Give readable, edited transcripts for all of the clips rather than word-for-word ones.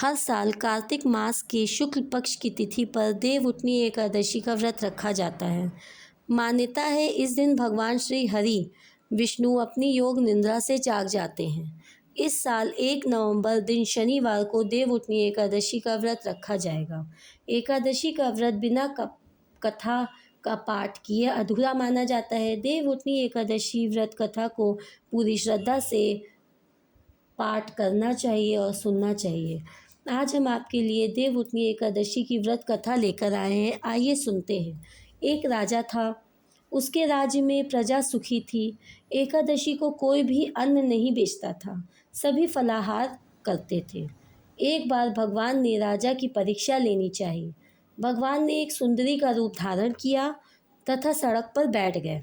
हर साल कार्तिक मास के शुक्ल पक्ष की तिथि पर देवउठनी एकादशी का व्रत रखा जाता है। मान्यता है इस दिन भगवान श्री हरि विष्णु अपनी योग निद्रा से जाग जाते हैं। इस साल 1 नवंबर दिन शनिवार को देवउठनी एकादशी का व्रत रखा जाएगा। एकादशी का व्रत बिना कथा का पाठ किए अधूरा माना जाता है। देवउठनी एकादशी व्रत कथा को पूरी श्रद्धा से पाठ करना चाहिए और सुनना चाहिए। आज हम आपके लिए देवउठनी एकादशी की व्रत कथा लेकर आए हैं। आइए सुनते हैं। एक राजा था, उसके राज्य में प्रजा सुखी थी। एकादशी को कोई भी अन्न नहीं बेचता था, सभी फलाहार करते थे। एक बार भगवान ने राजा की परीक्षा लेनी चाहिए। भगवान ने एक सुंदरी का रूप धारण किया तथा सड़क पर बैठ गए।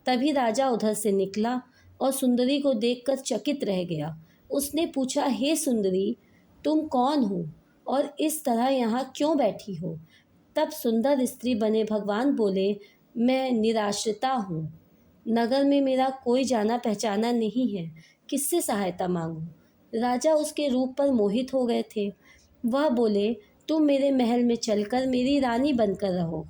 तभी राजा उधर से निकला और सुंदरी को देखकर चकित रह गया। उसने पूछा, हे सुंदरी, तुम कौन हो और इस तरह यहाँ क्यों बैठी हो? तब सुंदर स्त्री बने भगवान बोले, मैं निराश्रिता हूँ, नगर में मेरा कोई जाना पहचाना नहीं है, किससे सहायता मांगूं? राजा उसके रूप पर मोहित हो गए थे। वह बोले, तुम मेरे महल में चलकर मेरी रानी बनकर रहो।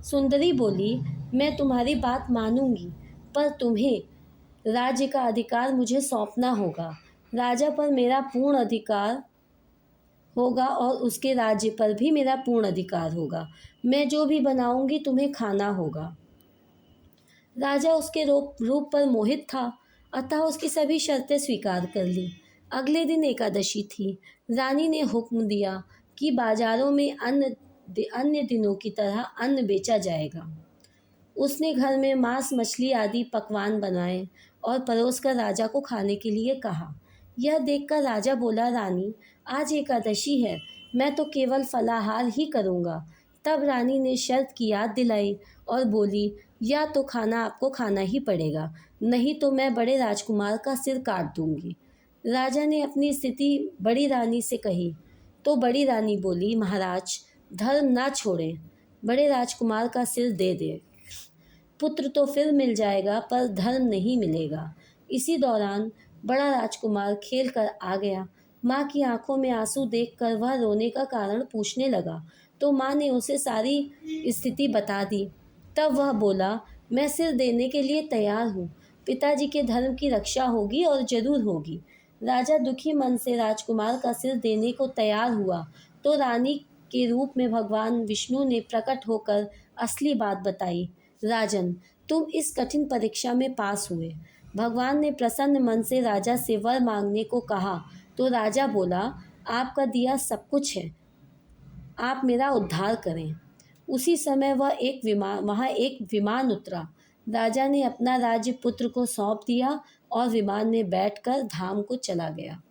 सुंदरी बोली, मैं तुम्हारी बात मानूंगी, पर तुम्हें राज्य का अधिकार मुझे सौंपना होगा। राजा पर मेरा पूर्ण अधिकार होगा और उसके राज्य पर भी मेरा पूर्ण अधिकार होगा। मैं जो भी बनाऊंगी तुम्हें खाना होगा। राजा उसके रूप पर मोहित था, अतः उसकी सभी शर्तें स्वीकार कर ली। अगले दिन एकादशी थी। रानी ने हुक्म दिया कि बाजारों में अन्य दिनों की तरह अन्न बेचा जाएगा। उसने घर में मांस मछली आदि पकवान बनाए और परोसकर राजा को खाने के लिए कहा। यह देखकर राजा बोला, रानी, आज एकादशी है, मैं तो केवल फलाहार ही करूँगा। तब रानी ने शर्त की याद दिलाई और बोली, या तो खाना आपको खाना ही पड़ेगा, नहीं तो मैं बड़े राजकुमार का सिर काट दूंगी। राजा ने अपनी स्थिति बड़ी रानी से कही तो बड़ी रानी बोली, महाराज, धर्म ना छोड़े, बड़े राजकुमार का सिर दे दे। पुत्र तो फिर मिल जाएगा पर धर्म नहीं मिलेगा। इसी दौरान बड़ा राजकुमार खेल कर आ गया। माँ की आंखों में आंसू देखकर वह रोने का कारण पूछने लगा तो माँ ने उसे सारी स्थिति बता दी। तब वह बोला, मैं सिर देने के लिए तैयार हूँ, पिताजी के धर्म की रक्षा होगी और जरूर होगी। राजा दुखी मन से राजकुमार का सिर देने को तैयार हुआ तो रानी के रूप में भगवान विष्णु ने प्रकट होकर असली बात बताई। राजन, तुम इस कठिन परीक्षा में पास हुए। भगवान ने प्रसन्न मन से राजा से वर मांगने को कहा तो राजा बोला, आपका दिया सब कुछ है, आप मेरा उद्धार करें। उसी समय वहाँ एक विमान उतरा। राजा ने अपना राज्य पुत्र को सौंप दिया और विमान में बैठकर धाम को चला गया।